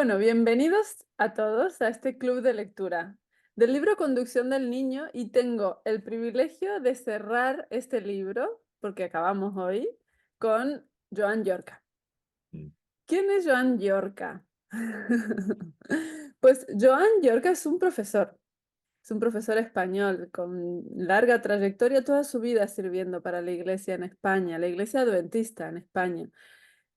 Bueno, bienvenidos a todos a este club de lectura del libro Conducción del Niño y tengo el privilegio de cerrar este libro, porque acabamos hoy, con Joan Llorca. Mm, ¿Quién es Joan Llorca? Pues Joan Llorca es un profesor español con larga trayectoria, toda su vida sirviendo para la iglesia en España, la iglesia adventista en España.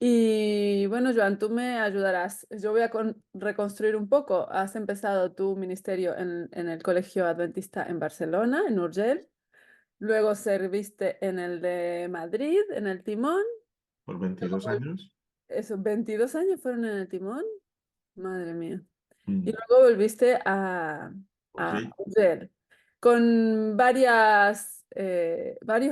Y bueno, Joan, tú me ayudarás. Yo voy a reconstruir un poco. Has empezado tu ministerio en el Colegio Adventista en Barcelona, en Urgell. Luego serviste en el de Madrid, en el Timón. ¿Por Luego 22 años? Esos 22 años fueron en el Timón. Madre mía. Y Mm, luego volviste a Urgell. Urgell con varios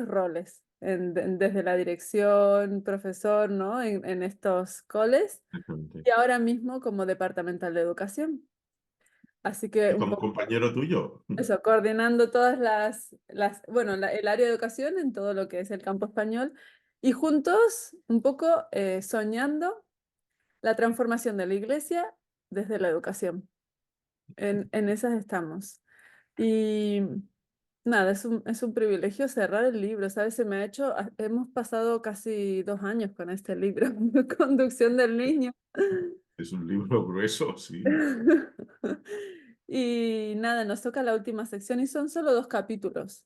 roles, desde la dirección, profesor, ¿no? En estos coles Exactamente. y ahora mismo como departamental de educación. Así que ¿Y un como poco compañero tuyo? eso, coordinando todas bueno, el área de educación en todo lo que es el campo español y juntos un poco soñando la transformación de la iglesia desde la educación. En esas estamos. Y nada, es un privilegio cerrar el libro, ¿sabes? Se me ha hecho, hemos pasado casi 2 años con este libro, Conducción del Niño. Es un libro grueso, sí. Y nada, nos toca la última sección y son solo 2 capítulos.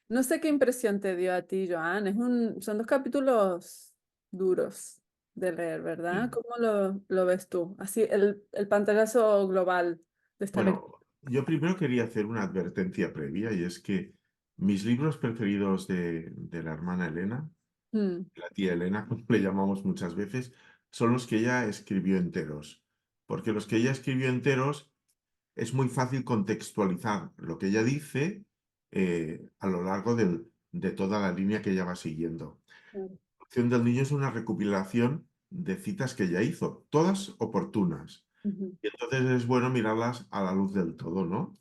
No sé qué impresión te dio a ti, Joan. Son 2 capítulos duros de leer, ¿verdad? Sí. ¿Cómo lo ves tú? Así, el pantallazo global de esta lectura. Bueno, yo primero quería hacer una advertencia previa y es que mis libros preferidos de la hermana Elena, Mm, la tía Elena, como le llamamos muchas veces, son los que ella escribió enteros. Porque los que ella escribió enteros es muy fácil contextualizar lo que ella dice a lo largo de toda la línea que ella va siguiendo. mm, Acción del Niño es una recopilación de citas que ella hizo, todas oportunas. ujú. Y entonces es bueno mirarlas a la luz del todo, ¿no?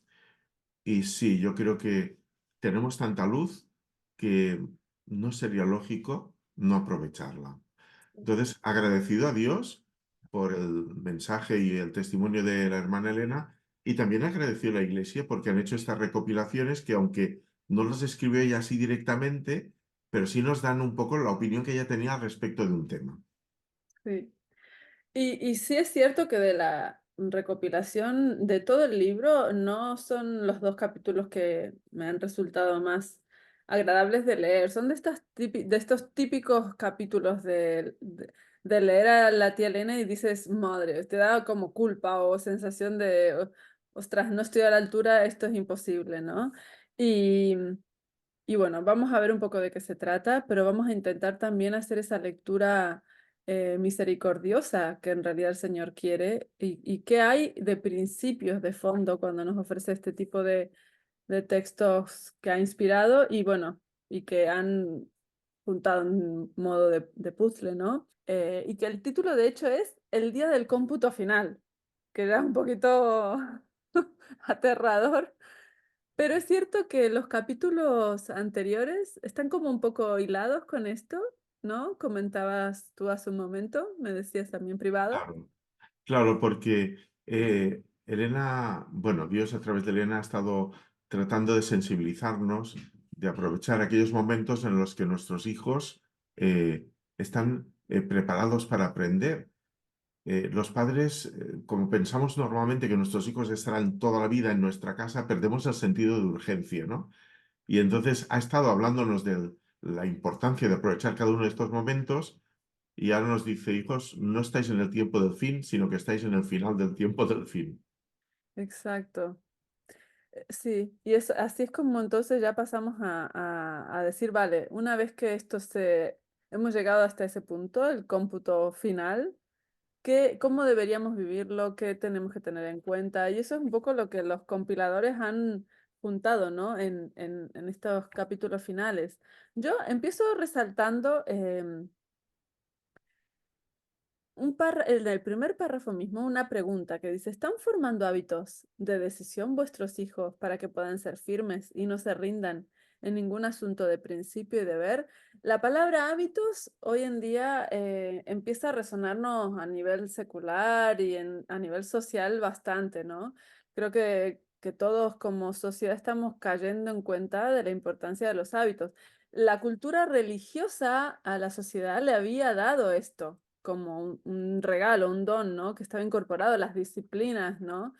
Y sí, yo creo que tenemos tanta luz que no sería lógico no aprovecharla. Entonces, agradecido a Dios por el mensaje y el testimonio de la hermana Elena y también agradecido a la Iglesia porque han hecho estas recopilaciones que aunque no las escribió ella así directamente, pero sí nos dan un poco la opinión que ella tenía al respecto de un tema. Sí. Y sí es cierto que de la recopilación de todo el libro no son los 2 capítulos que me han resultado más agradables de leer. Son de estos típicos capítulos de leer a la tía Elena y dices, madre, te da como culpa o sensación de, ostras, no estoy a la altura, esto es imposible, ¿no? Y, y bueno, vamos a ver un poco de qué se trata, pero vamos a intentar también hacer esa lectura misericordiosa que en realidad el Señor quiere y qué hay de principios de fondo cuando nos ofrece este tipo de textos que ha inspirado y bueno, y que han juntado en modo de puzzle, ¿no? Y que el título de hecho es El día del cómputo final, que era un poquito aterrador. Pero es cierto que los capítulos anteriores están como un poco hilados con esto, ¿no? Comentabas tú hace un momento, me decías también privado. Claro. Claro, porque Elena, bueno, Dios a través de Elena ha estado tratando de sensibilizarnos, de aprovechar aquellos momentos en los que nuestros hijos están preparados para aprender. Los padres, como pensamos normalmente que nuestros hijos estarán toda la vida en nuestra casa, perdemos el sentido de urgencia, ¿no? Y entonces ha estado hablándonos de la importancia de aprovechar cada uno de estos momentos y ahora nos dice, hijos, no estáis en el tiempo del fin, sino que estáis en el final del tiempo del fin. Exacto. Sí, y así es como entonces ya pasamos a decir, vale, una vez que hemos llegado hasta ese punto, el cómputo final, cómo deberíamos vivirlo, qué tenemos que tener en cuenta. Y eso es un poco lo que los compiladores han juntado, ¿no? En estos capítulos finales. Yo empiezo resaltando en el primer párrafo mismo una pregunta que dice, ¿están formando hábitos de decisión vuestros hijos para que puedan ser firmes y no se rindan en ningún asunto de principio y deber. La palabra hábitos hoy en día empieza a resonarnos a nivel secular y a nivel social bastante, ¿no? Creo que todos como sociedad estamos cayendo en cuenta de la importancia de los hábitos. La cultura religiosa a la sociedad le había dado esto como un regalo, un don, ¿no? Que estaba incorporado a las disciplinas, ¿no?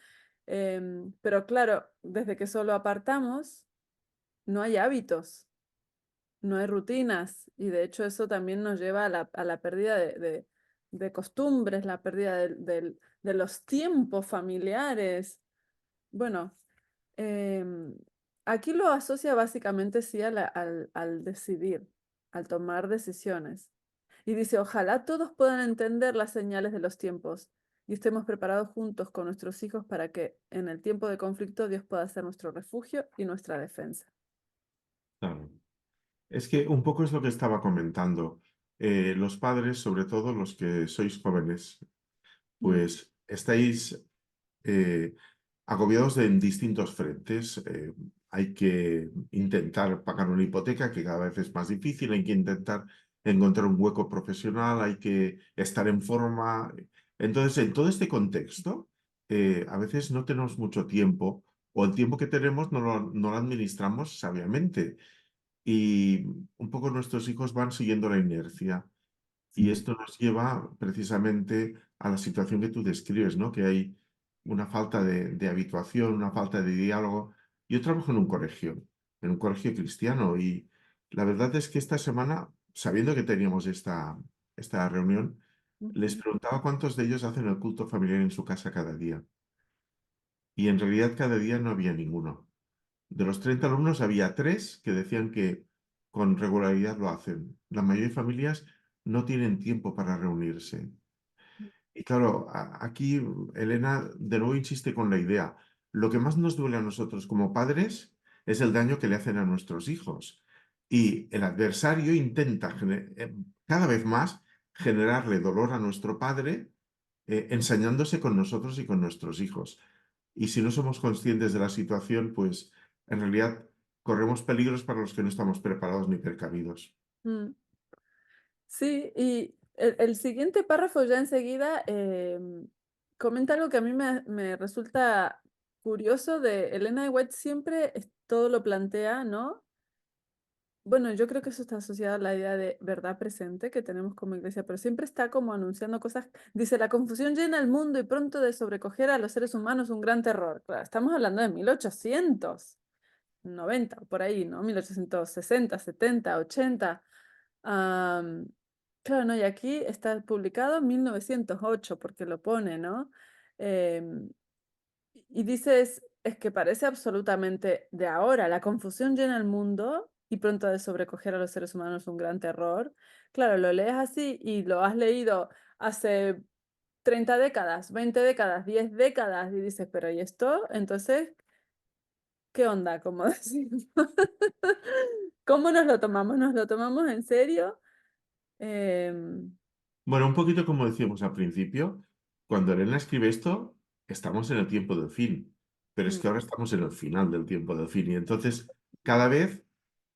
Pero claro, desde que solo apartamos, no hay hábitos, no hay rutinas, y de hecho eso también nos lleva a la pérdida de costumbres, la pérdida de los tiempos familiares. Bueno, em, aquí lo asocia básicamente sí al decidir, al tomar decisiones. Y dice, ojalá todos puedan entender las señales de los tiempos y estemos preparados juntos con nuestros hijos para que en el tiempo de conflicto Dios pueda ser nuestro refugio y nuestra defensa. Claro. Es que un poco es lo que estaba comentando. Los padres, sobre todo los que sois jóvenes, Mm, pues estáis eh, agobiados en distintos frentes. Hay que intentar pagar una hipoteca, que cada vez es más difícil, hay que intentar encontrar un hueco profesional, hay que estar en forma. Entonces, en todo este contexto, a veces no tenemos mucho tiempo o el tiempo que tenemos no lo administramos sabiamente y un poco nuestros hijos van siguiendo la inercia. Y sí. esto nos lleva precisamente a la situación que tú describes, ¿no? Que hay una falta de habituación, una falta de diálogo. Yo trabajo en un colegio cristiano, y la verdad es que esta semana, sabiendo que teníamos esta reunión, les Ujú, preguntaba cuántos de ellos hacen el culto familiar en su casa cada día. Y en realidad cada día no había ninguno. De los 30 alumnos había tres que decían que con regularidad lo hacen. La mayoría de familias no tienen tiempo para reunirse. Y claro, aquí Elena de nuevo insiste con la idea. Lo que más nos duele a nosotros como padres es el daño que le hacen a nuestros hijos. Y el adversario intenta cada vez más generarle dolor a nuestro padre, ensañándose con nosotros y con nuestros hijos. Y si no somos conscientes de la situación, pues en realidad corremos peligros para los que no estamos preparados ni precavidos. mm. Sí, y el siguiente párrafo ya enseguida comenta algo que a mí me resulta curioso de Elena de White, siempre todo lo plantea, ¿no? Bueno, yo creo que eso está asociado a la idea de verdad presente que tenemos como iglesia, pero siempre está como anunciando cosas. Dice, la confusión llena el mundo y pronto de sobrecoger a los seres humanos un gran terror. Claro, estamos hablando de 1890, por ahí, ¿no? 1860, 70, 80. Am, claro, no, y aquí está publicado en 1908 porque lo pone, ¿no? Em, y dices, es que parece absolutamente de ahora. La confusión llena el mundo y pronto ha de sobrecoger a los seres humanos un gran terror. Claro, lo lees así y lo has leído hace 30 décadas, 20 décadas, 10 décadas y dices, pero ¿y esto? Entonces, ¿qué onda? Como decimos. ¿Cómo nos lo tomamos? ¿Nos lo tomamos en serio? Em, Bueno, un poquito como decíamos al principio, cuando Elena escribe esto, estamos en el tiempo del fin, pero es mm, que ahora estamos en el final del tiempo del fin, y entonces cada vez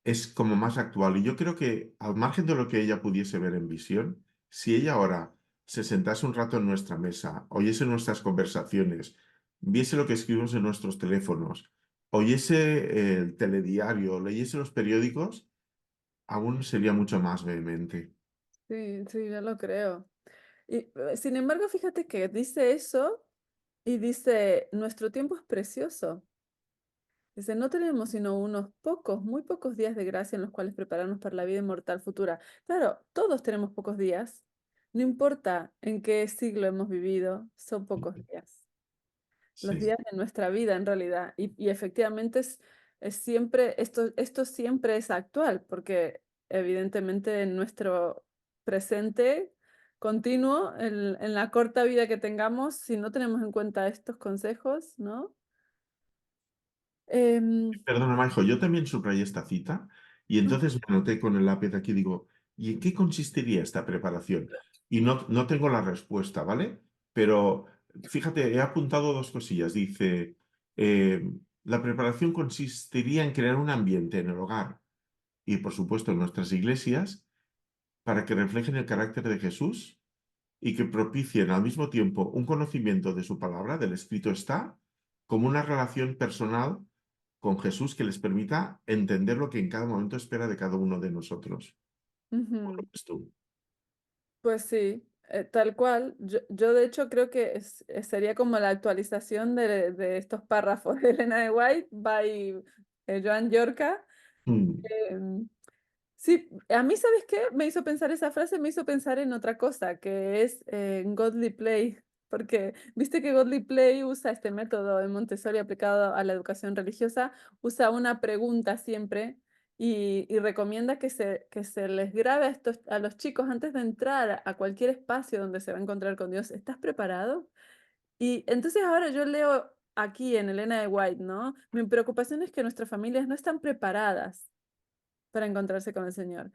es como más actual. Y yo creo que al margen de lo que ella pudiese ver en visión, si ella ahora se sentase un rato en nuestra mesa, oyese nuestras conversaciones, viese lo que escribimos en nuestros teléfonos, oyese el telediario, leyese los periódicos, aún sería mucho más vehemente. sí, sí, ya lo creo. Y, sin embargo, fíjate que dice eso y dice, nuestro tiempo es precioso. Dice, no tenemos sino unos pocos, muy pocos días de gracia en los cuales prepararnos para la vida inmortal futura. Claro, todos tenemos pocos días. No importa en qué siglo hemos vivido, son pocos días. Los Sí. días de nuestra vida en realidad. Y efectivamente es siempre, esto siempre es actual, porque evidentemente en nuestro presente continuo, en la corta vida que tengamos, si no tenemos en cuenta estos consejos, ¿no? Em, Perdona, Majo, yo también subrayé esta cita y entonces me anoté con el lápiz aquí, digo, ¿y en qué consistiría esta preparación? Y no tengo la respuesta, ¿vale? Pero fíjate, he apuntado dos cosillas. Dice, eh, La preparación consistiría en crear un ambiente en el hogar y, por supuesto, en nuestras iglesias para que reflejen el carácter de Jesús y que propicien al mismo tiempo un conocimiento de su palabra, del escrito está, como una relación personal con Jesús que les permita entender lo que en cada momento espera de cada uno de nosotros. ¿Cómo lo Ujú. ves tú? Pues sí, tal cual. Yo de hecho creo que sería como la actualización de estos párrafos de Elena de White by Joan Yorca. Mm, Em, Sí, a mí, ¿sabes qué? Me hizo pensar esa frase, me hizo pensar en otra cosa, que es Godly Play, porque viste que Godly Play usa este método de Montessori aplicado a la educación religiosa, usa una pregunta siempre y recomienda que se les grabe a los chicos antes de entrar a cualquier espacio donde se va a encontrar con Dios. ¿Estás preparado? Y entonces ahora yo leo aquí en Elena de White, ¿no? Mi preocupación es que nuestras familias no están preparadas para encontrarse con el Señor.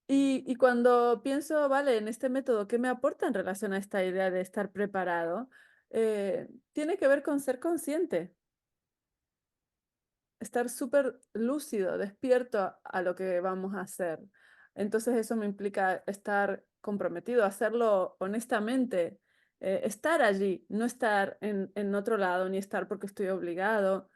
Y cuando pienso, vale, en este método, ¿qué me aporta en relación a esta idea de estar preparado? Tiene que ver con ser consciente, estar súper lúcido, despierto a lo que vamos a hacer. Entonces eso me implica estar comprometido, hacerlo honestamente, estar allí, no estar en otro lado, ni estar porque estoy obligado.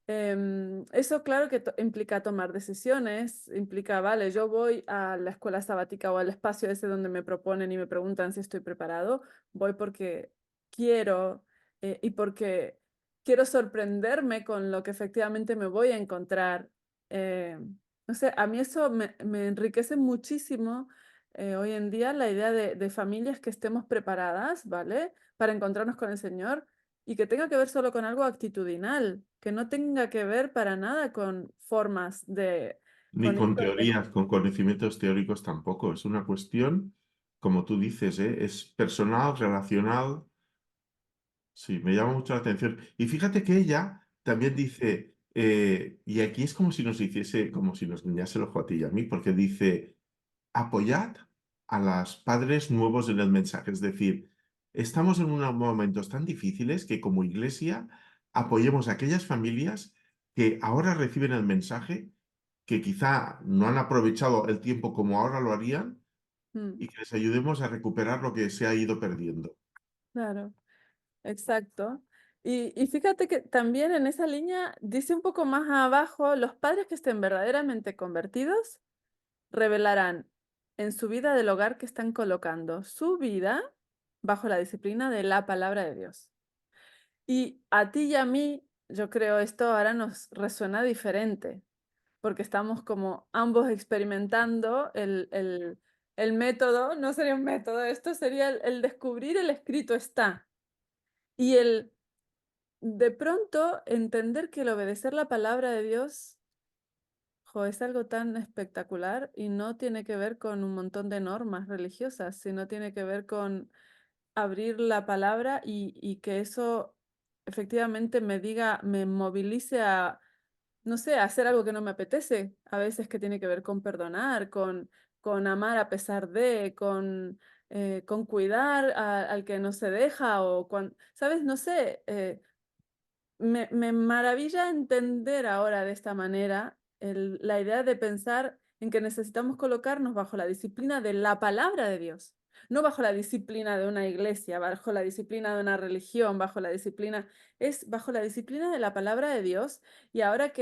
Eso claro que implica tomar decisiones, implica, vale, yo voy a la escuela sabática o al espacio ese donde me proponen y me preguntan si estoy preparado, voy porque quiero y porque quiero sorprenderme con lo que efectivamente me voy a encontrar. Eh, no sé, a mí eso me enriquece muchísimo hoy en día la idea de familias que estemos preparadas, ¿vale? Para encontrarnos con el Señor y que tenga que ver solo con algo actitudinal, que no tenga que ver para nada con formas de, Ni con con esto de, teorías, con conocimientos teóricos tampoco. Es una cuestión, como tú dices, es personal, relacional. Sí, me llama mucho la atención. Y fíjate que ella también dice, y aquí es como si nos hiciese, como si nos guiñase el ojo a ti y a mí, porque dice, apoyad a los padres nuevos en el mensaje. Es decir, estamos en unos momentos tan difíciles que como iglesia apoyemos a aquellas familias que ahora reciben el mensaje, que quizá no han aprovechado el tiempo como ahora lo harían, Mm, y que les ayudemos a recuperar lo que se ha ido perdiendo. claro, exacto. Y fíjate que también en esa línea dice un poco más abajo, los padres que estén verdaderamente convertidos revelarán en su vida del hogar que están colocando su vida bajo la disciplina de la palabra de Dios. Y a ti y a mí, yo creo esto ahora nos resuena diferente, porque estamos como ambos experimentando el método, no sería un método, esto sería el descubrir el escrito está. Y el de pronto entender que el obedecer la palabra de Dios, jo, es algo tan espectacular y no tiene que ver con un montón de normas religiosas, sino tiene que ver con abrir la palabra y que eso efectivamente me diga, me movilice a, no sé, a hacer algo que no me apetece, a veces que tiene que ver con perdonar, con amar a pesar de, con cuidar al que no se deja o con, ¿sabes? No sé, me maravilla entender ahora de esta manera la idea de pensar en que necesitamos colocarnos bajo la disciplina de la palabra de Dios, no bajo la disciplina de una iglesia, bajo la disciplina de una religión, bajo la disciplina, es bajo la disciplina de la palabra de Dios. Y ahora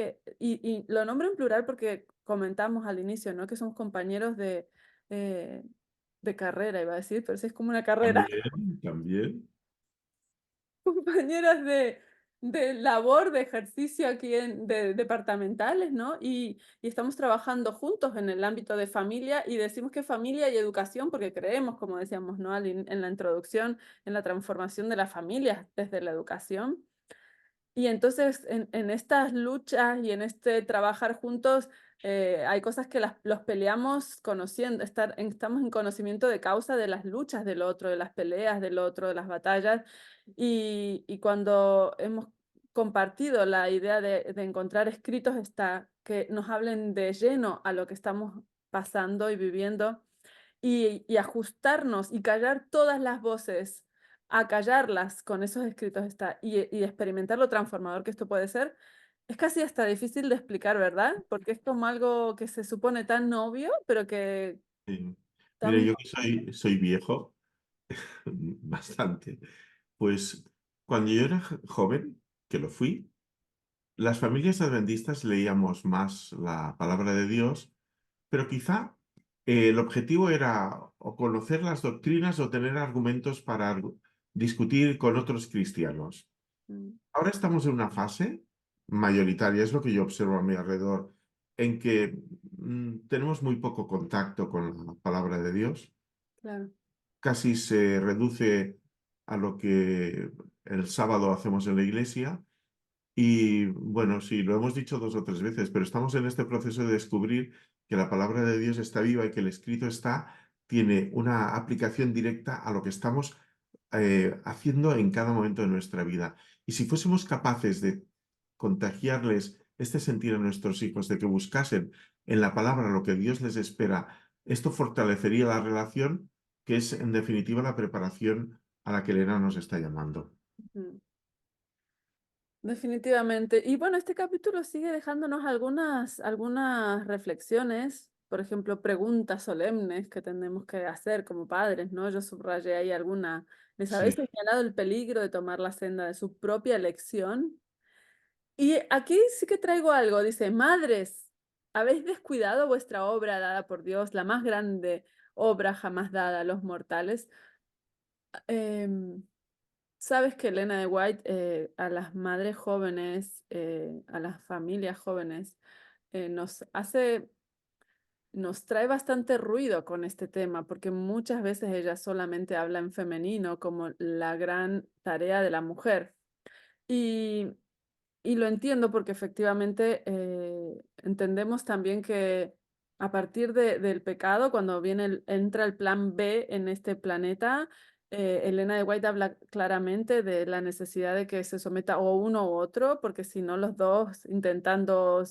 y lo nombro en plural porque comentamos al inicio, ¿no? Que somos compañeros eh, de carrera, iba a decir, pero sí es como una carrera. También, también. Compañeras de labor, de ejercicio aquí departamentales, ¿no? Y estamos trabajando juntos en el ámbito de familia y decimos que familia y educación porque creemos, como decíamos, ¿no? En la introducción, en la transformación de las familias desde la educación. Y entonces en estas luchas y en este trabajar juntos, hay cosas que los peleamos conociendo, estamos en conocimiento de causa de las luchas del otro, de las peleas del otro, de las batallas. Y cuando hemos compartido la idea de encontrar escritos está, que nos hablen de lleno a lo que estamos pasando y viviendo y ajustarnos y callar todas las voces, a callarlas con esos escritos está, y experimentar lo transformador que esto puede ser, Es casi hasta difícil de explicar, ¿verdad? Porque es como algo que se supone tan obvio, pero que Mira, tan... yo que soy viejo, bastante, pues cuando yo era joven, que lo fui, las familias adventistas leíamos más la palabra de Dios, pero quizá el objetivo era o conocer las doctrinas o tener argumentos para discutir con otros cristianos. Mm, Ahora estamos en una fase mayoritaria, es lo que yo observo a mi alrededor, en que tenemos muy poco contacto con la palabra de Dios. claro. Casi se reduce a lo que el sábado hacemos en la iglesia. Y bueno, sí, lo hemos dicho 2 o 3 veces, pero estamos en este proceso de descubrir que la palabra de Dios está viva y que el escrito tiene una aplicación directa a lo que estamos haciendo en cada momento de nuestra vida. Y si fuésemos capaces de contagiarles este sentir a nuestros hijos, de que buscasen en la palabra lo que Dios les espera, esto fortalecería la relación, que es en definitiva la preparación a la que Elena nos está llamando. Mm. Definitivamente. Y bueno, este capítulo sigue dejándonos algunas reflexiones, por ejemplo, preguntas solemnes que tenemos que hacer como padres, ¿no? Yo subrayé ahí alguna. ¿Les habéis Sí, señalado el peligro de tomar la senda de su propia elección? Y aquí sí que traigo algo. Dice, madres, ¿habéis descuidado vuestra obra dada por Dios, la más grande obra jamás dada a los mortales? Em, Sabes que Elena de White a las madres jóvenes, a las familias jóvenes, nos trae bastante ruido con este tema, porque muchas veces ella solamente habla en femenino como la gran tarea de la mujer. Y, y lo entiendo porque efectivamente entendemos también que a partir del pecado, cuando entra el plan B en este planeta, Elena de White habla claramente de la necesidad de que se someta o uno u otro, porque si no los dos intentando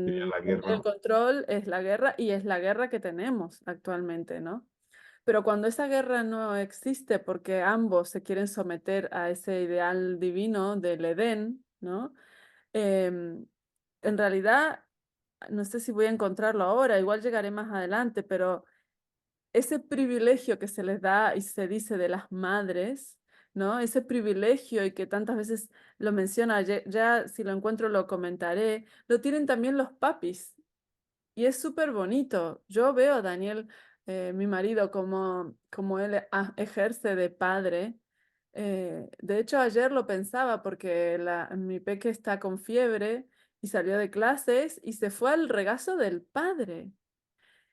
sería la tener el guerra. control es la guerra y es la guerra que tenemos actualmente, ¿no? Pero cuando esa guerra no existe porque ambos se quieren someter a ese ideal divino del Edén, ¿no? Em, en realidad, no sé si voy a encontrarlo ahora, igual llegaré más adelante, pero ese privilegio que se les da y se dice de las madres, ¿no? Ese privilegio y que tantas veces lo menciona, ya si lo encuentro lo comentaré, lo tienen también los papis. Y es súper bonito. Yo veo a Daniel, mi marido, como él ejerce de padre. De hecho, ayer lo pensaba porque mi peque está con fiebre y salió de clases y se fue al regazo del padre.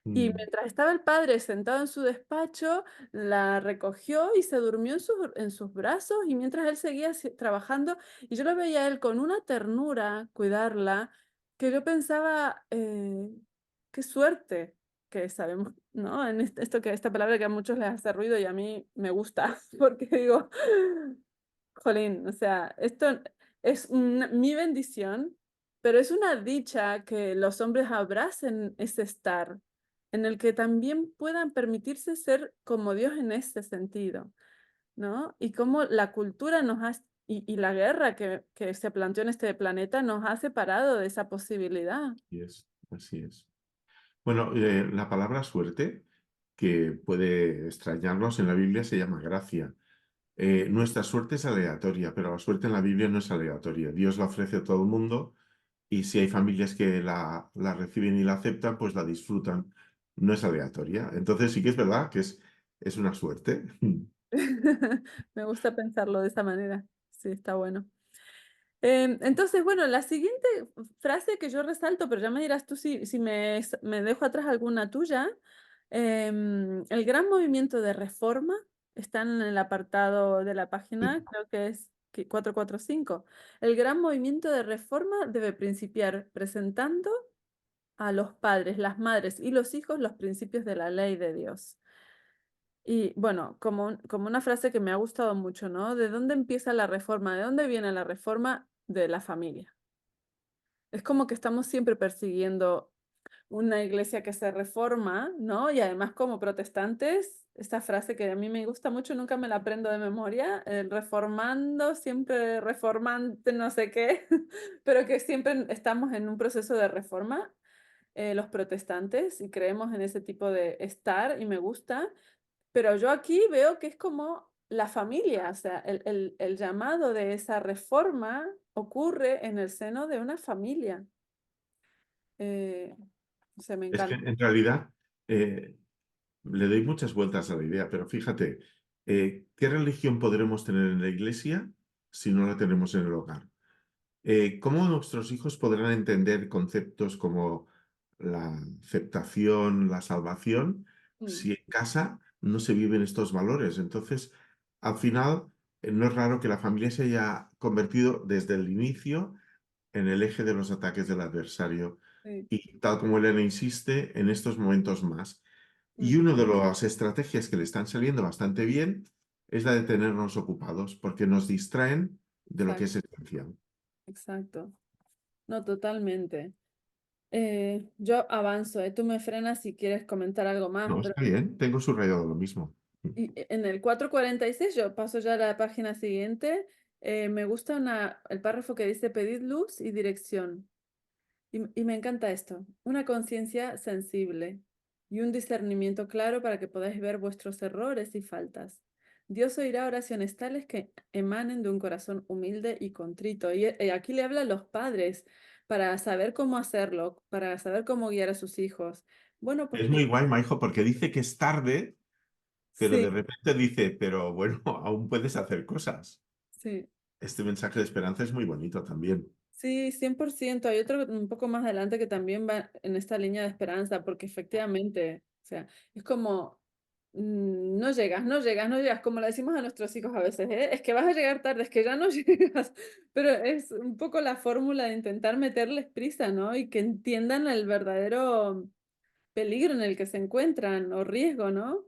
Y Mm. mientras estaba el padre sentado en su despacho, la recogió y se durmió en sus brazos y mientras él seguía trabajando y yo lo veía a él con una ternura cuidarla, que yo pensaba, qué suerte que sabemos, ¿no? En esta palabra que a muchos les hace ruido y a mí me gusta, porque digo, jolín, o sea, esto es mi bendición, pero es una dicha que los hombres abracen ese estar, en el que también puedan permitirse ser como Dios en ese sentido, ¿no? Y cómo la cultura y la guerra que se planteó en este planeta nos ha separado de esa posibilidad. Y es, así es. Bueno, la palabra suerte, que puede extrañarnos en la Biblia, se llama gracia. Nuestra suerte es aleatoria, pero la suerte en la Biblia no es aleatoria. Dios la ofrece a todo el mundo y si hay familias que la reciben y la aceptan, pues la disfrutan. No es aleatoria. Entonces sí que es verdad que es una suerte. Me gusta pensarlo de esa manera. Sí, está bueno. Entonces, bueno, la siguiente frase que yo resalto, pero ya me dirás tú si me dejo atrás alguna tuya. El gran movimiento de reforma está en el apartado de la página, creo que es 445. El gran movimiento de reforma debe principiar presentando a los padres, las madres y los hijos los principios de la ley de Dios. Y bueno, como una frase que me ha gustado mucho, ¿no? ¿De dónde empieza la reforma? ¿De dónde viene la reforma? De la familia. Es como que estamos siempre persiguiendo. una iglesia que se reforma, ¿no? Y además como protestantes, esta frase que a mí me gusta mucho, nunca me la aprendo de memoria, reformando, siempre reformante, no sé qué, pero que siempre estamos en un proceso de reforma, los protestantes, y creemos en ese tipo de estar, y me gusta, pero yo aquí veo que es como la familia, o sea, el llamado de esa reforma ocurre en el seno de una familia. Eh, o sea, me Es que encanta. en realidad eh, le doy muchas vueltas a la idea, pero fíjate, ¿qué religión podremos tener en la iglesia si no la tenemos en el hogar? ¿Cómo nuestros hijos podrán entender conceptos como la aceptación, la salvación, Mm, si en casa no se viven estos valores? Entonces, al final, no es raro que la familia se haya convertido desde el inicio en el eje de los ataques del adversario. sí, Y tal como Elena insiste, en estos momentos más. Y mm, una de las estrategias que le están saliendo bastante bien es la de tenernos ocupados, porque nos distraen de lo que exacto, es esencial. exacto. No, totalmente. Yo avanzo, tú me frenas si quieres comentar algo más, No, pero está bien, tengo subrayado lo mismo. en el 446 yo paso ya a la página siguiente. Me gusta el párrafo que dice pedid luz y dirección. Y me encanta esto, una conciencia sensible y un discernimiento claro para que podáis ver vuestros errores y faltas. Dios oirá oraciones tales que emanen de un corazón humilde y contrito. Y aquí le habla a los padres para saber cómo hacerlo, para saber cómo guiar a sus hijos. Bueno, pues Es muy guay, Maijo, porque dice que es tarde, pero sí, de repente dice, pero bueno, aún puedes hacer cosas. sí. Este mensaje de esperanza es muy bonito también. Sí, 100%. Hay otro un poco más adelante que también va en esta línea de esperanza, porque efectivamente, o sea, es como, no llegas, no llegas, no llegas, como le decimos a nuestros hijos a veces, ¿eh? Es que vas a llegar tarde, es que ya no llegas, pero es un poco la fórmula de intentar meterles prisa, ¿no? Y que entiendan el verdadero peligro en el que se encuentran o riesgo, ¿no?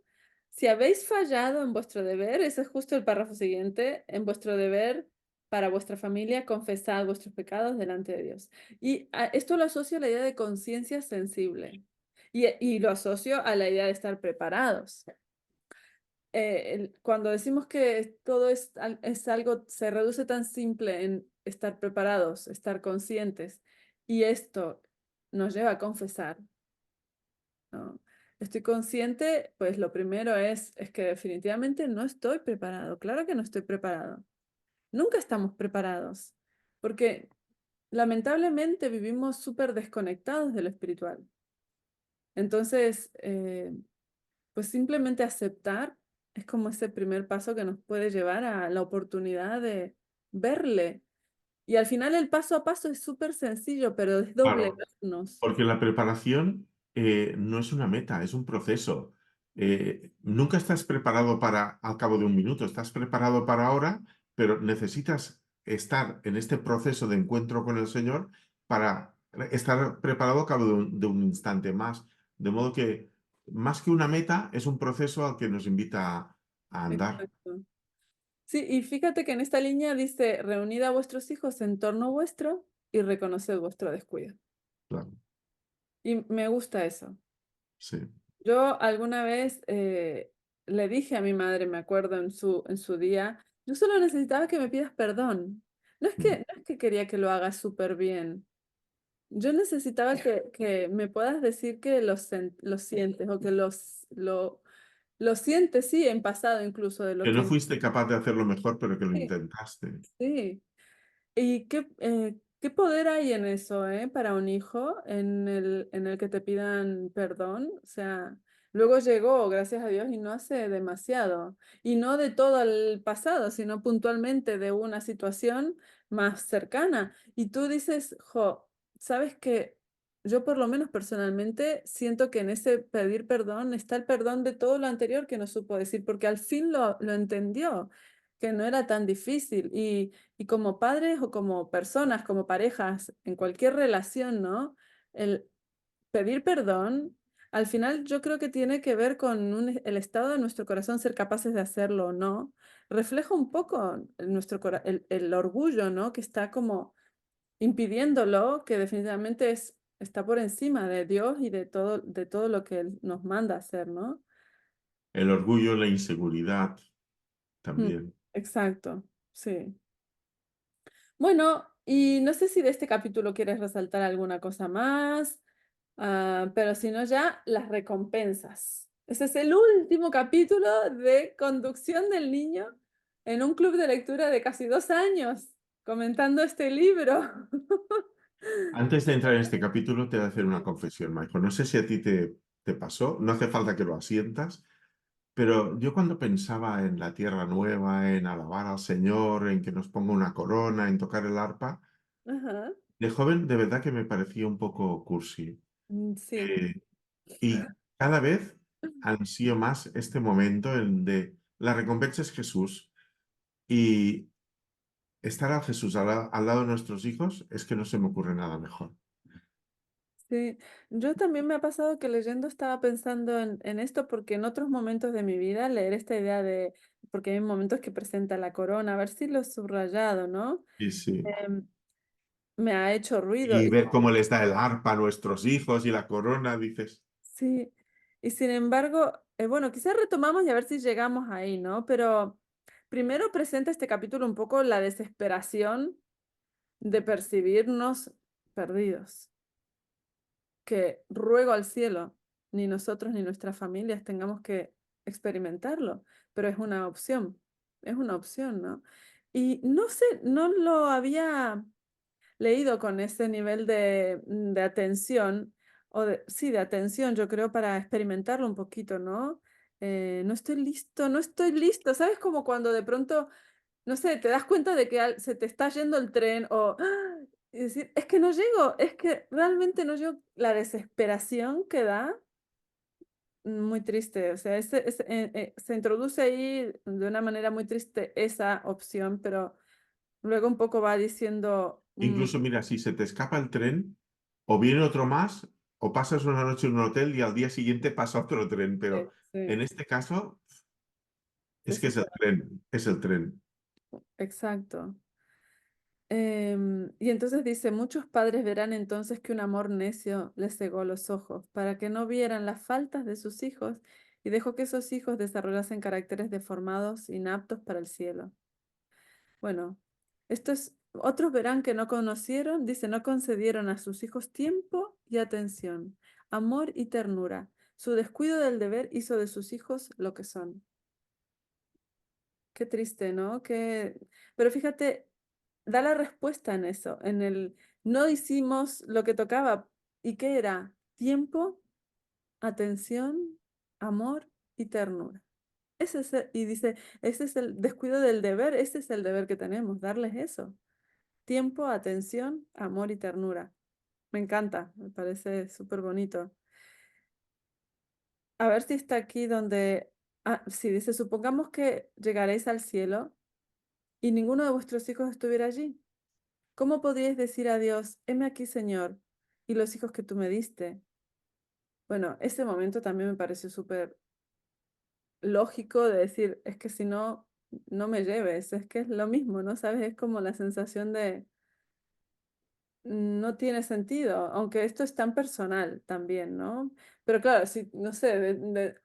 Si habéis fallado en vuestro deber, ese es justo el párrafo siguiente, en vuestro deber para vuestra familia, confesad vuestros pecados delante de Dios. Y esto lo asocio a la idea de conciencia sensible y lo asocio a la idea de estar preparados. Cuando decimos que todo es algo, se reduce tan simple en estar preparados, estar conscientes, y esto nos lleva a confesar, ¿no? Estoy consciente, pues lo primero es que definitivamente no estoy preparado. Claro que no estoy preparado. Nunca estamos preparados, porque lamentablemente vivimos súper desconectados de lo espiritual. Entonces, pues simplemente aceptar es como ese primer paso que nos puede llevar a la oportunidad de verle. Y al final el paso a paso es súper sencillo, pero es Claro. doblegarnos. Porque la preparación no es una meta, es un proceso. Nunca estás preparado para al cabo de un minuto, estás preparado para ahora, pero necesitas estar en este proceso de encuentro con el Señor para estar preparado al cabo de un instante más. De modo que más que una meta, es un proceso al que nos invita a andar. Exacto. Sí, y fíjate que en esta línea dice, reunid a vuestros hijos en torno vuestro y reconoced vuestro descuido. Claro, Y me gusta eso. sí. Yo alguna vez le dije a mi madre, me acuerdo en su día, yo solo necesitaba que me pidas perdón. Mm. No es que quería que lo hagas súper bien. Yo necesitaba que me puedas decir que lo sientes o que lo sientes, sí, en pasado incluso de lo Que no que... fuiste capaz de hacerlo mejor, pero que lo Sí, intentaste. sí. ¿Y qué poder hay en eso, para un hijo, en el que te pidan perdón? O sea, luego llegó, gracias a Dios, y no hace demasiado. Y no de todo el pasado, sino puntualmente de una situación más cercana. Y tú dices, jo, sabes que yo por lo menos personalmente siento que en ese pedir perdón está el perdón de todo lo anterior que no supo decir, porque al fin lo entendió, que no era tan difícil. Y como padres o como personas, como parejas, en cualquier relación, ¿no? El pedir perdón, al final yo creo que tiene que ver con el estado de nuestro corazón, ser capaces de hacerlo o no. Refleja un poco el orgullo, ¿no? Que está como impidiéndolo, que definitivamente es está por encima de Dios y de todo lo que Él nos manda a hacer, ¿no? El orgullo, la inseguridad Mm, también. exacto, sí. Bueno, y no sé si de este capítulo quieres resaltar alguna cosa más, pero si no ya, las recompensas. Ese es el último capítulo de conducción del niño en un club de lectura de casi 2 años, comentando este libro. Antes de entrar en este capítulo, te voy a hacer una confesión, Michael. No sé si a ti te pasó, no hace falta que lo asientas, pero yo cuando pensaba en la tierra nueva, en alabar al Señor, en que nos ponga una corona, en tocar el arpa, Ajá, de joven de verdad que me parecía un poco cursi. sí, Eh, y cada vez ansío más este momento en de la recompensa es Jesús y estar a Jesús al lado de nuestros hijos es que no se me ocurre nada mejor. sí. Yo también me ha pasado que leyendo estaba pensando en esto porque en otros momentos de mi vida leer esta idea de, porque hay momentos que presenta la corona, a ver si lo he subrayado, ¿no? Y sí. Em, Me ha hecho ruido. Y ver cómo les da el arpa a nuestros hijos y la corona, dices, Sí, y sin embargo, bueno, quizás retomamos y a ver si llegamos ahí, ¿no? Pero primero presenta este capítulo un poco la desesperación de percibirnos perdidos, que ruego al cielo, ni nosotros ni nuestras familias tengamos que experimentarlo, pero es una opción, ¿no? Y no sé, no lo había leído con ese nivel de atención, sí, de atención, yo creo, para experimentarlo un poquito, ¿no? No estoy listo, no estoy listo. ¿Sabes? Como cuando de pronto, no sé, te das cuenta de que se te está yendo el tren o ¡ah! Y decir, es que no llego, es que realmente no llego. La desesperación que da, muy triste. O sea, se introduce ahí de una manera muy triste esa opción, pero luego un poco va diciendo, incluso mira, si se te escapa el tren, o viene otro más, o pasas una noche en un hotel y al día siguiente pasa otro tren, pero sí, en este caso es que es el desespera. tren, es el tren. Exacto. Y entonces dice, muchos padres verán entonces que un amor necio les cegó los ojos para que no vieran las faltas de sus hijos y dejó que esos hijos desarrollasen caracteres deformados, inaptos para el cielo. Bueno, otros verán que no conocieron, dice, no concedieron a sus hijos tiempo y atención, amor y ternura. Su descuido del deber hizo de sus hijos lo que son. Qué triste, ¿no? Pero fíjate, da la respuesta en eso, en el no hicimos lo que tocaba. ¿Y qué era? Tiempo, atención, amor y ternura. Y dice, ese es el descuido del deber, ese es el deber que tenemos, darles eso. Tiempo, atención, amor y ternura. Me encanta, me parece súper bonito. A ver si está aquí donde, sí, dice, supongamos que llegaréis al cielo y ninguno de vuestros hijos estuviera allí. ¿Cómo podríais decir a Dios, heme aquí, Señor, y los hijos que tú me diste? Bueno, ese momento también me pareció súper lógico de decir, es que si no, no me lleves, es que es lo mismo, ¿no? ¿Sabes? Es como la sensación de no tiene sentido, aunque esto es tan personal también, ¿no? Pero claro, si, no sé, es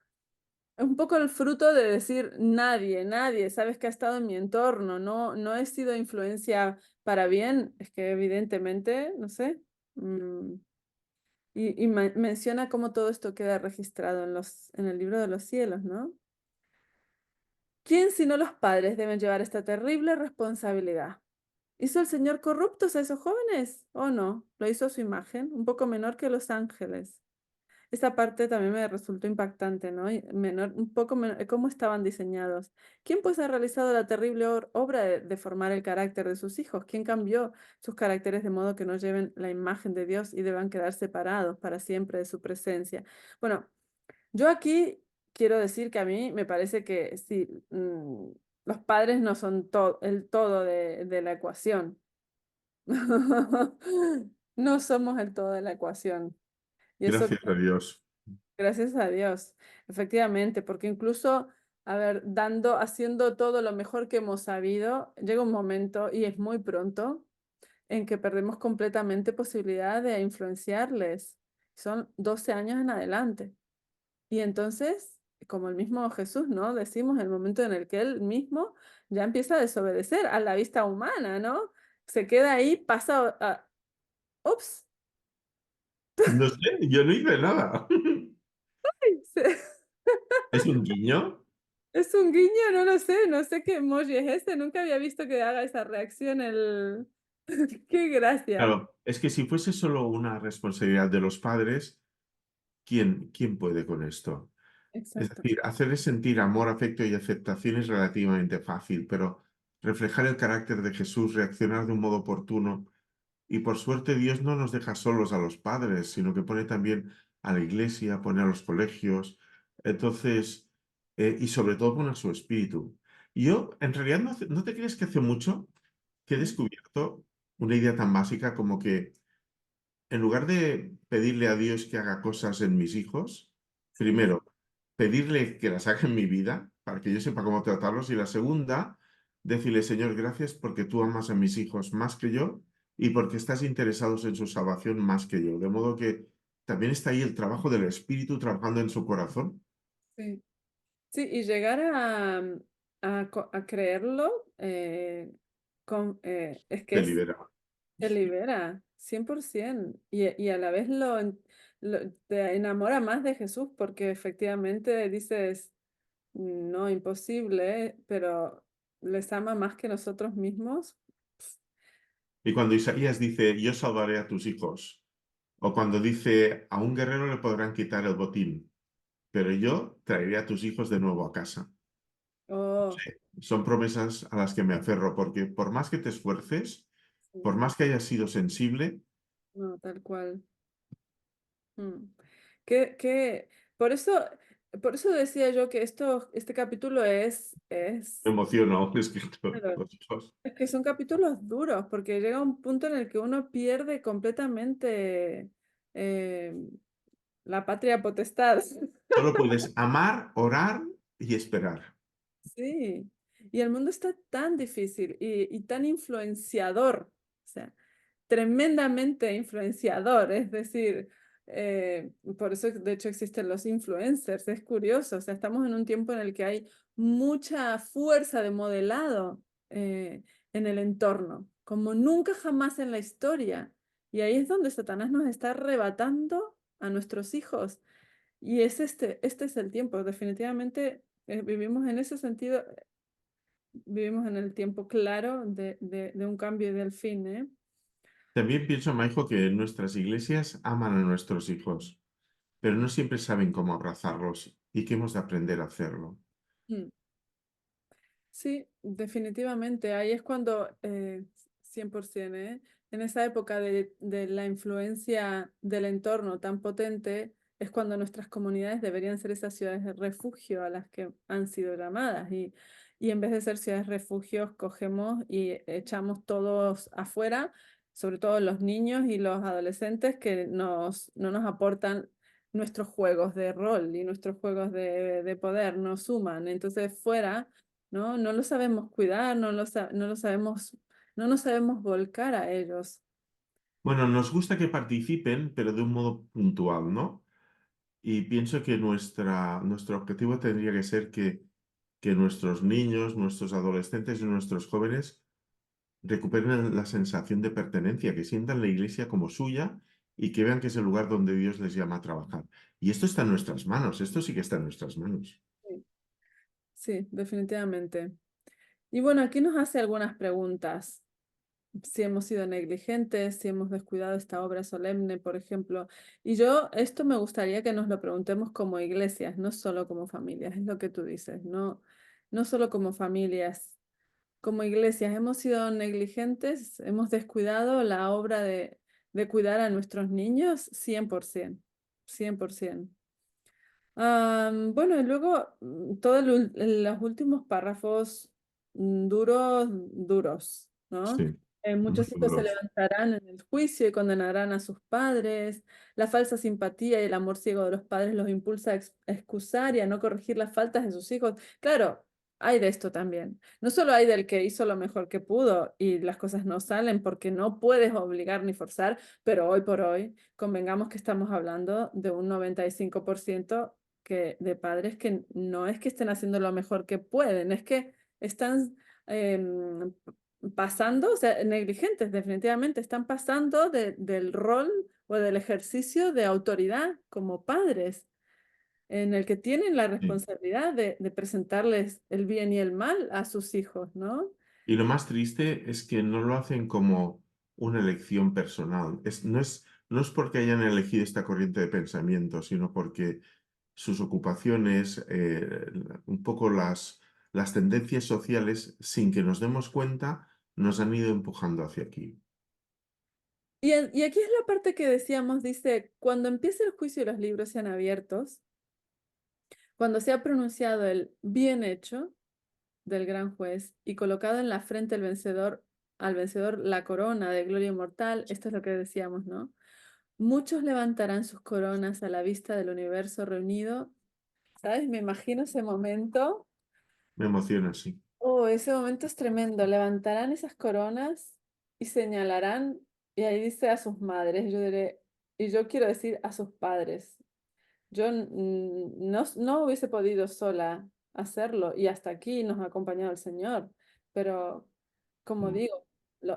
un poco el fruto de decir nadie, sabes que ha estado en mi entorno, no he sido influencia para bien, es que evidentemente, no sé. mm, y menciona cómo todo esto queda registrado en el libro de los cielos, ¿no? ¿Quién sino los padres deben llevar esta terrible responsabilidad? ¿Hizo el Señor corruptos a esos jóvenes? ¿O no? Lo hizo a su imagen, un poco menor que los ángeles. Esa parte también me resultó impactante, ¿no? Y un poco menor, cómo estaban diseñados. ¿Quién pues ha realizado la terrible obra de formar el carácter de sus hijos? ¿Quién cambió sus caracteres de modo que no lleven la imagen de Dios y deban quedar separados para siempre de su presencia? Bueno, yo aquí quiero decir que a mí me parece que sí, los padres no son el todo de la ecuación. No somos el todo de la ecuación. Y eso, Gracias a Dios. gracias a Dios, efectivamente, porque incluso, a ver, haciendo todo lo mejor que hemos sabido, llega un momento, y es muy pronto, en que perdemos completamente posibilidad de influenciarles. Son 12 años en adelante. Y entonces, como el mismo Jesús, ¿no? Decimos el momento en el que él mismo ya empieza a desobedecer a la vista humana, ¿no? Se queda ahí, pasa ups, No sé, yo no hice nada. se- ¿Es un guiño? es un guiño, no lo sé, no sé qué emoji es este, nunca había visto que haga esa reacción el... Qué gracia. Claro, es que si fuese solo una responsabilidad de los padres, ¿quién puede con esto? Es Exacto. decir, hacerles sentir amor, afecto y aceptación es relativamente fácil, pero reflejar el carácter de Jesús, reaccionar de un modo oportuno. Y por suerte Dios no nos deja solos a los padres, sino que pone también a la iglesia, pone a los colegios. Entonces, y sobre todo pone a su espíritu. Y yo, en realidad, ¿no te crees que hace mucho que he Mm, descubierto una idea tan básica como que en lugar de pedirle a Dios que haga cosas en mis hijos, sí. primero, pedirle que las haga en mi vida para que yo sepa cómo tratarlos y la segunda, decirle, Señor, gracias porque tú amas a mis hijos más que yo y porque estás interesados en su salvación más que yo. De modo que también está ahí el trabajo del Espíritu trabajando en su corazón. Sí. Sí, y llegar a creerlo, es que Te es, libera. te libera 100% y a la vez te enamora más de Jesús porque efectivamente dices, no, imposible, pero les ama más que nosotros mismos. Y cuando Isaías dice, yo salvaré a tus hijos, o cuando dice, a un guerrero le podrán quitar el botín, pero yo traeré a tus hijos de nuevo a casa. Oh, Son promesas a las que me aferro, porque por más que te esfuerces, sí, por más que hayas sido sensible, no, tal cual. Mm. Que, por eso, por eso decía yo que este capítulo me emociono escrito claro, los hijos. es que son capítulos duros, porque llega un punto en el que uno pierde completamente eh, la patria potestad. Solo puedes amar, orar y esperar. Sí, y el mundo está tan difícil y tan influenciador, o sea, tremendamente influenciador, es decir, por eso de hecho existen los influencers, es curioso, o sea, estamos en un tiempo en el que hay mucha fuerza de modelado en el entorno, como nunca jamás en la historia, y ahí es donde Satanás nos está arrebatando a nuestros hijos. Y es este es el tiempo, definitivamente vivimos en ese sentido, vivimos en el tiempo claro de un cambio y del fin, ¿eh? También pienso, Maijo, que nuestras iglesias aman a nuestros hijos, pero no siempre saben cómo abrazarlos y que hemos de aprender a hacerlo. Mm. Sí, definitivamente. Ahí es cuando, 100%, ¿eh? En esa época de la influencia del entorno tan potente, es cuando nuestras comunidades deberían ser esas ciudades de refugio a las que han sido llamadas. Y en vez de ser ciudades refugio, cogemos y echamos todos afuera, sobre todo los niños y los adolescentes que no nos aportan nuestros juegos de rol y nuestros juegos de poder, nos suman. Entonces, fuera. ¿No? No lo sabemos cuidar, no lo sabemos, no nos sabemos volcar a ellos. Bueno, nos gusta que participen, pero de un modo puntual, ¿no? Y pienso que nuestro objetivo tendría que ser que nuestros niños, nuestros adolescentes y nuestros jóvenes recuperen la sensación de pertenencia, que sientan la iglesia como suya y que vean que es el lugar donde Dios les llama a trabajar. Y esto está en nuestras manos, esto sí que está en nuestras manos. Sí, sí, definitivamente. Y bueno, aquí nos hace algunas preguntas. Si hemos sido negligentes, si hemos descuidado esta obra solemne, por ejemplo. Y yo, esto me gustaría que nos lo preguntemos como iglesias, no solo como familias, es lo que tú dices, no solo como familias. Como iglesias hemos sido negligentes, hemos descuidado la obra de cuidar a nuestros niños 100%, 100%. Bueno, y luego todos los últimos párrafos duros, duros, ¿no? Sí, muy Muchos hijos se duros. levantarán en el juicio y condenarán a sus padres. La falsa simpatía y el amor ciego de los padres los impulsa a excusar y a no corregir las faltas de sus hijos. Claro, hay de esto también. No solo hay del que hizo lo mejor que pudo y las cosas no salen porque no puedes obligar ni forzar, pero hoy por hoy convengamos que estamos hablando de un 95% de padres que no es que estén haciendo lo mejor que pueden, es que están pasando, o sea, negligentes definitivamente, están pasando del rol o del ejercicio de autoridad como padres en el que tienen la Sí. responsabilidad de presentarles el bien y el mal a sus hijos, ¿no? Y lo más triste es que no lo hacen como una elección personal. No es porque hayan elegido esta corriente de pensamiento, sino porque sus ocupaciones, un poco las tendencias sociales, sin que nos demos cuenta, nos han ido empujando hacia aquí. Y aquí es la parte que decíamos, dice, cuando empiece el juicio y los libros sean abiertos, cuando sea pronunciado el bien hecho del gran juez y colocado en la frente al vencedor la corona de gloria inmortal, esto es lo que decíamos, ¿no? Muchos levantarán sus coronas a la vista del universo reunido. ¿Sabes? Me imagino ese momento. Me emociona, sí. Oh, ese momento es tremendo. Levantarán esas coronas y señalarán, y ahí dice a sus madres, yo diré, y yo quiero decir a sus padres. Yo no hubiese podido sola hacerlo y hasta aquí nos ha acompañado el Señor, pero como Mm. digo,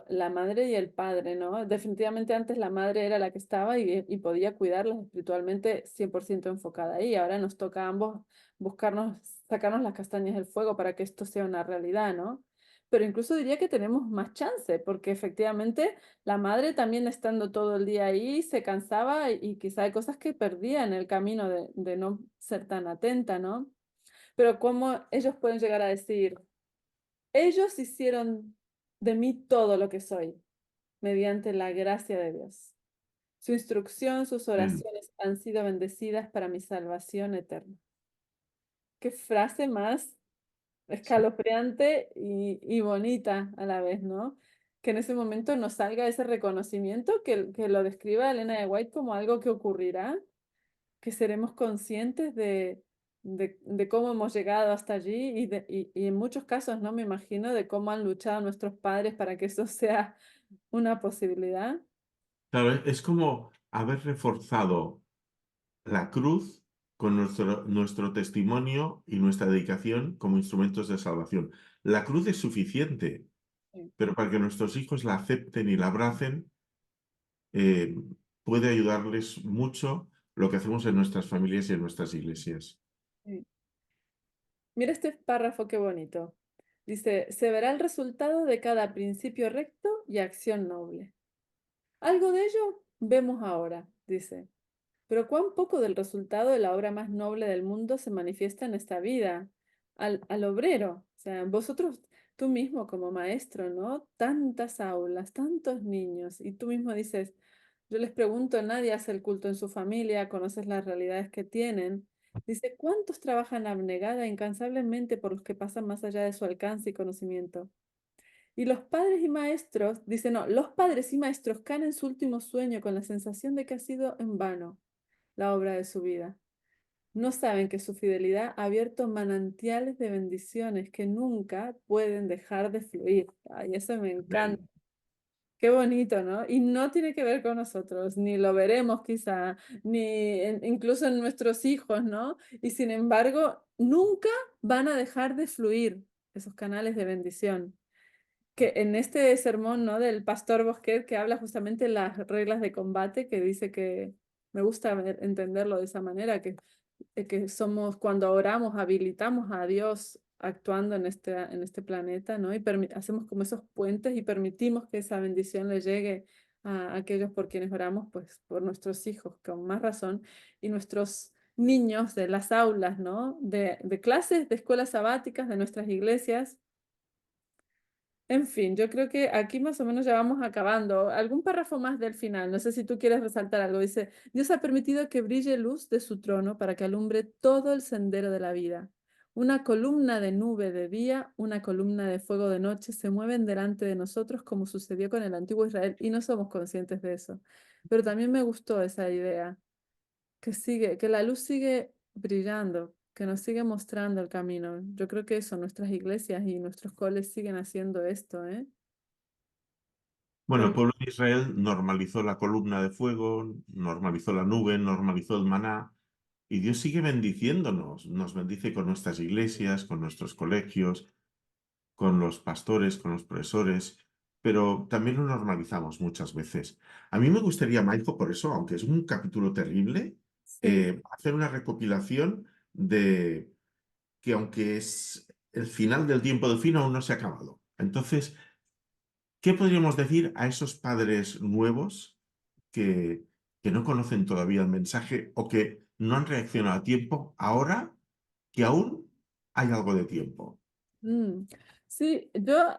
la madre y el padre, ¿no? Definitivamente antes la madre era la que estaba y podía cuidarlos espiritualmente 100% enfocada ahí. Ahora nos toca a ambos buscarnos, sacarnos las castañas del fuego para que esto sea una realidad, ¿no? Pero incluso diría que tenemos más chance, porque efectivamente la madre también estando todo el día ahí se cansaba y quizá hay cosas que perdía en el camino de no ser tan atenta, ¿no? Pero cómo ellos pueden llegar a decir, ellos hicieron de mí todo lo que soy, mediante la gracia de Dios. Su instrucción, sus Bien. oraciones han sido bendecidas para mi salvación eterna. Qué frase más Sí. escalofriante y bonita a la vez, ¿no? Que en ese momento nos salga ese reconocimiento que lo describa Elena de White como algo que ocurrirá, que seremos conscientes de cómo hemos llegado hasta allí y en muchos casos, ¿no? Me imagino de cómo han luchado nuestros padres para que eso sea una posibilidad. Claro, es como haber reforzado la cruz con nuestro testimonio y nuestra dedicación como instrumentos de salvación. La cruz es suficiente, Sí, pero para que nuestros hijos la acepten y la abracen, eh, puede ayudarles mucho lo que hacemos en nuestras familias y en nuestras iglesias. sí. Mira este párrafo qué bonito. Dice, se verá el resultado de cada principio recto y acción noble. Algo de ello vemos ahora, dice. Pero cuán poco del resultado de la obra más noble del mundo se manifiesta en esta vida, al obrero, o sea, vosotros, tú mismo como maestro, ¿no? Tantas aulas, tantos niños, y tú mismo dices, yo les pregunto, nadie hace el culto en su familia, conoces las realidades que tienen. Dice, ¿cuántos trabajan abnegada e incansablemente por los que pasan más allá de su alcance y conocimiento? Y los padres y maestros, dice, no, los padres y maestros caen en su último sueño con la sensación de que ha sido en vano la obra de su vida. No saben que su fidelidad ha abierto manantiales de bendiciones que nunca pueden dejar de fluir. Ay, eso me encanta. Amén. Qué bonito, ¿no? Y no tiene que ver con nosotros, ni lo veremos quizá, ni incluso en nuestros hijos, ¿no? Y sin embargo, nunca van a dejar de fluir esos canales de bendición que en este sermón, ¿no? Del pastor Bosquet, que habla justamente de las reglas de combate, que dice que me gusta entenderlo de esa manera, que somos, cuando oramos, habilitamos a Dios actuando en este planeta, ¿no? Y hacemos como esos puentes y permitimos que esa bendición le llegue a aquellos por quienes oramos, pues por nuestros hijos, con más razón, y nuestros niños de las aulas, ¿no? De clases, de escuelas sabáticas, de nuestras iglesias. En fin, yo creo que aquí más o menos ya vamos acabando. Algún párrafo más del final. No sé si tú quieres resaltar algo. Dice, Dios ha permitido que brille luz de su trono para que alumbre todo el sendero de la vida. Una columna de nube de día, una columna de fuego de noche se mueven delante de nosotros como sucedió con el antiguo Israel y no somos conscientes de eso. Pero también me gustó esa idea, que sigue, que la luz sigue brillando. que nos sigue mostrando el camino. Yo creo que eso, nuestras iglesias y nuestros coles siguen haciendo esto, ¿eh? Bueno, el Con... pueblo de Israel normalizó la columna de fuego, normalizó la nube, normalizó el maná, y Dios sigue bendiciéndonos. Nos bendice con nuestras iglesias, con nuestros colegios, con los pastores, con los profesores, pero también lo normalizamos muchas veces. A mí me gustaría, Maijo, por eso, aunque es un capítulo terrible, Sí. hacer una recopilación de que aunque es el final del tiempo del fin, aún no se ha acabado. Entonces, ¿qué podríamos decir a esos padres nuevos que, que no conocen todavía el mensaje o que no han reaccionado a tiempo ahora que aún hay algo de tiempo? Mm, sí, yo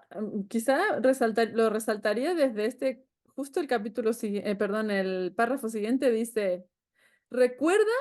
quizá lo resaltaría desde justo el capítulo siguiente, perdón, el párrafo siguiente dice, recuerda,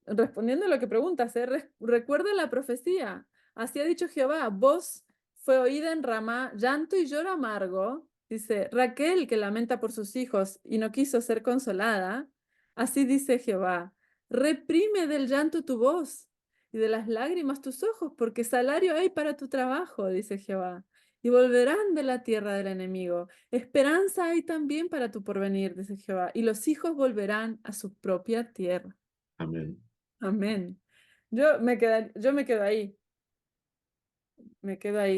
respondiendo a lo que preguntas, recuerda la profecía. Así ha dicho Jehová, voz fue oída en Ramá, llanto y lloro amargo. Dice, Raquel que lamenta por sus hijos y no quiso ser consolada. Así dice Jehová, reprime del llanto tu voz y de las lágrimas tus ojos, porque salario hay para tu trabajo, dice Jehová. Y volverán de la tierra del enemigo. Esperanza hay también para tu porvenir, dice Jehová. Y los hijos volverán a su propia tierra. Amén. Amén. Yo me quedo ahí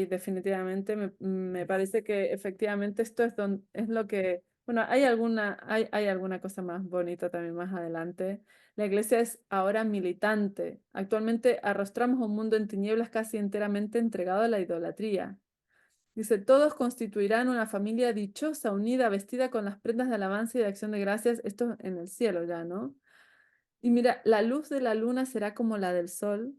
definitivamente. Me parece que efectivamente esto es lo que, bueno, hay alguna cosa más bonita también más adelante. La iglesia es ahora militante. Actualmente arrastramos un mundo en tinieblas casi enteramente entregado a la idolatría. Dice, todos constituirán una familia dichosa, unida, vestida con las prendas de alabanza y de acción de gracias. Esto en el cielo ya, ¿no? Y mira, la luz de la luna será como la del sol.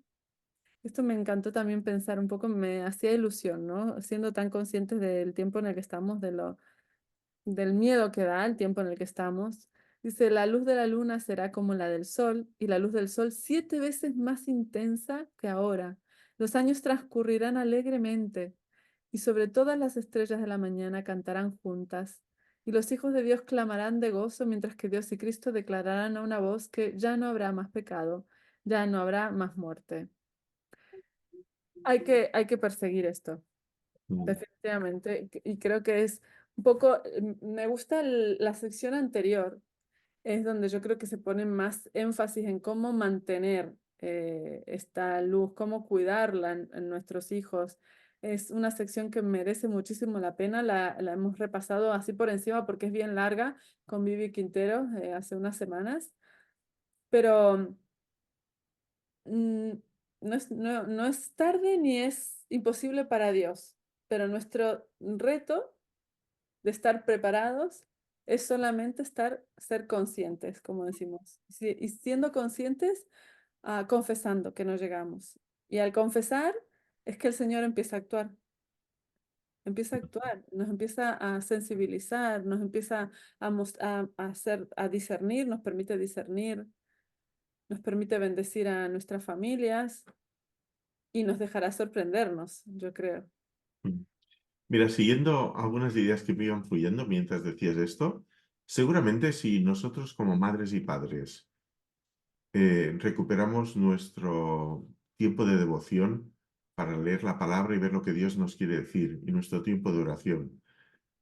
Esto me encantó también pensar un poco, me hacía ilusión, ¿no? Siendo tan conscientes del tiempo en el que estamos, del miedo que da el tiempo en el que estamos. Dice, la luz de la luna será como la del sol y la luz del sol 7 veces más intensa que ahora. Los años transcurrirán alegremente y sobre todas las estrellas de la mañana cantarán juntas. Y los hijos de Dios clamarán de gozo mientras que Dios y Cristo declararán a una voz que ya no habrá más pecado, ya no habrá más muerte. Hay que perseguir esto. Mm, Definitivamente, y creo que es un poco, me gusta la sección anterior, es donde yo creo que se pone más énfasis en cómo mantener esta luz, cómo cuidarla en nuestros hijos. Es una sección que merece muchísimo la pena, la hemos repasado así por encima porque es bien larga con Vivi Quintero hace unas semanas, pero mm, no es tarde ni es imposible para Dios, pero nuestro reto de estar preparados es solamente ser conscientes, como decimos. Y siendo conscientes, confesando que no llegamos. Y al confesar es que el Señor empieza a actuar, nos empieza a sensibilizar, nos empieza a discernir, nos permite discernir, nos permite bendecir a nuestras familias y nos dejará sorprendernos, yo creo. mm. Mira, siguiendo algunas ideas que me iban fluyendo mientras decías esto, seguramente si nosotros como madres y padres recuperamos nuestro tiempo de devoción para leer la palabra y ver lo que Dios nos quiere decir y nuestro tiempo de oración.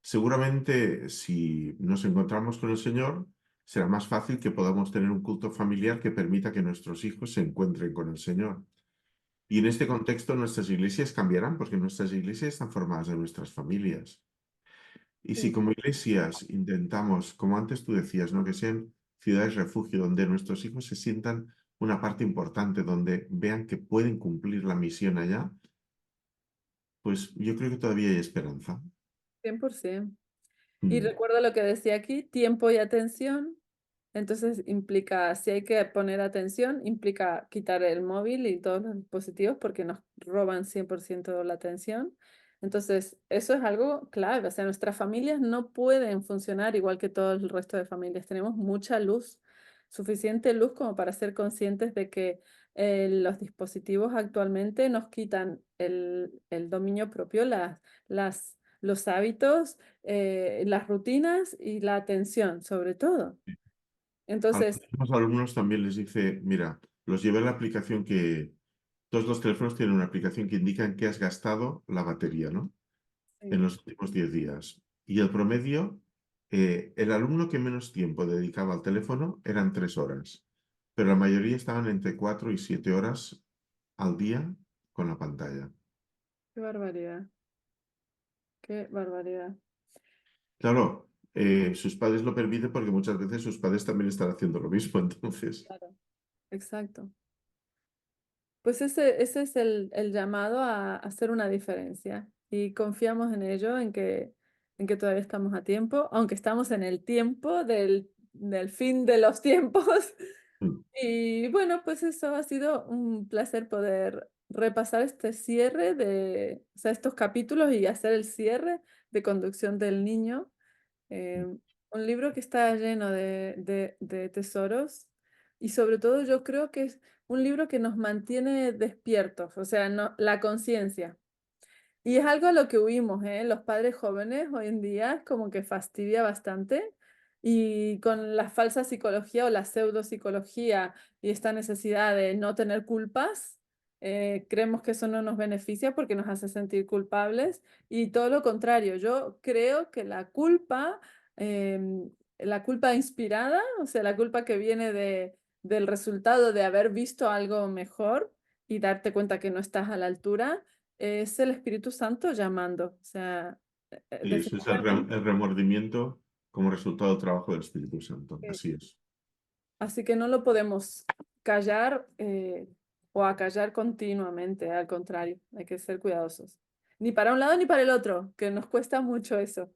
Seguramente si nos encontramos con el Señor, será más fácil que podamos tener un culto familiar que permita que nuestros hijos se encuentren con el Señor. Y en este contexto nuestras iglesias cambiarán porque nuestras iglesias están formadas de nuestras familias. Y si Sí, como iglesias intentamos, como antes tú decías, ¿no? Que sean ciudades refugio donde nuestros hijos se sientan una parte importante, donde vean que pueden cumplir la misión allá, pues yo creo que todavía hay esperanza. 100%. Y Mm, recuerdo lo que decía aquí, tiempo y atención. Entonces implica, si hay que poner atención, implica quitar el móvil y todos los dispositivos porque nos roban 100% la atención. Entonces, eso es algo clave. O sea, nuestras familias no pueden funcionar igual que todo el resto de familias. Tenemos mucha luz, suficiente luz como para ser conscientes de que los dispositivos actualmente nos quitan el dominio propio, los hábitos, las rutinas y la atención, sobre todo. A los Entonces, mismos alumnos también les dice, mira, los llevé a la aplicación todos los teléfonos tienen una aplicación que indica en qué has gastado la batería, ¿no? En Sí, los últimos 10 días. Y el promedio, el alumno que menos tiempo dedicaba al teléfono eran 3 horas, pero la mayoría estaban entre 4 y 7 horas al día con la pantalla. qué barbaridad, qué barbaridad. Claro, sus padres lo permiten porque muchas veces sus padres también están haciendo lo mismo, entonces. Claro, exacto. Pues ese es el llamado a hacer una diferencia y confiamos en ello, en que todavía estamos a tiempo, aunque estamos en el tiempo del fin de los tiempos. Mm, Y bueno, pues eso ha sido un placer poder repasar este cierre o sea, estos capítulos y hacer el cierre de Conducción del Niño. mm, Eh, un libro que está lleno de tesoros y sobre todo yo creo que es un libro que nos mantiene despiertos, o sea, la conciencia. Y es algo a lo que huimos, ¿eh? Los padres jóvenes hoy en día es como que fastidia bastante y con la falsa psicología o la pseudopsicología y esta necesidad de no tener culpas, creemos que eso no nos beneficia porque nos hace sentir culpables y todo lo contrario, yo creo que la culpa inspirada, o sea, la culpa que viene del resultado de haber visto algo mejor y darte cuenta que no estás a la altura es el Espíritu Santo llamando, o sea, Y eso es definitivamente. el remordimiento como resultado del trabajo del Espíritu Santo. Sí. Así es. Así que no lo podemos callar o acallar continuamente, al contrario, hay que ser cuidadosos. Ni para un lado ni para el otro, que nos cuesta mucho eso.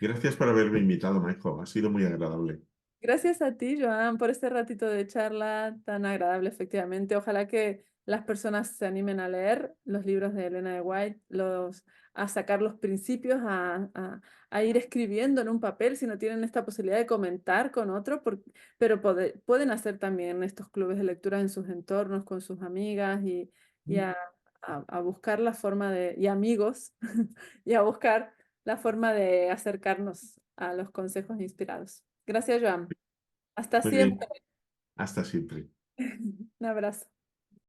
Gracias por haberme invitado, Maijo. Ha sido muy agradable. Gracias a ti, Joan, por este ratito de charla tan agradable, efectivamente. Ojalá que las personas se animen a leer los libros de Elena de White, a sacar los principios, a ir escribiendo en un papel si no tienen esta posibilidad de comentar con otro, pero pueden hacer también estos clubes de lectura en sus entornos, con sus amigas y a buscar la forma y amigos, y a buscar la forma de acercarnos a los consejos inspirados. Gracias, Joan. Hasta Muy siempre. bien. Hasta siempre. Un abrazo.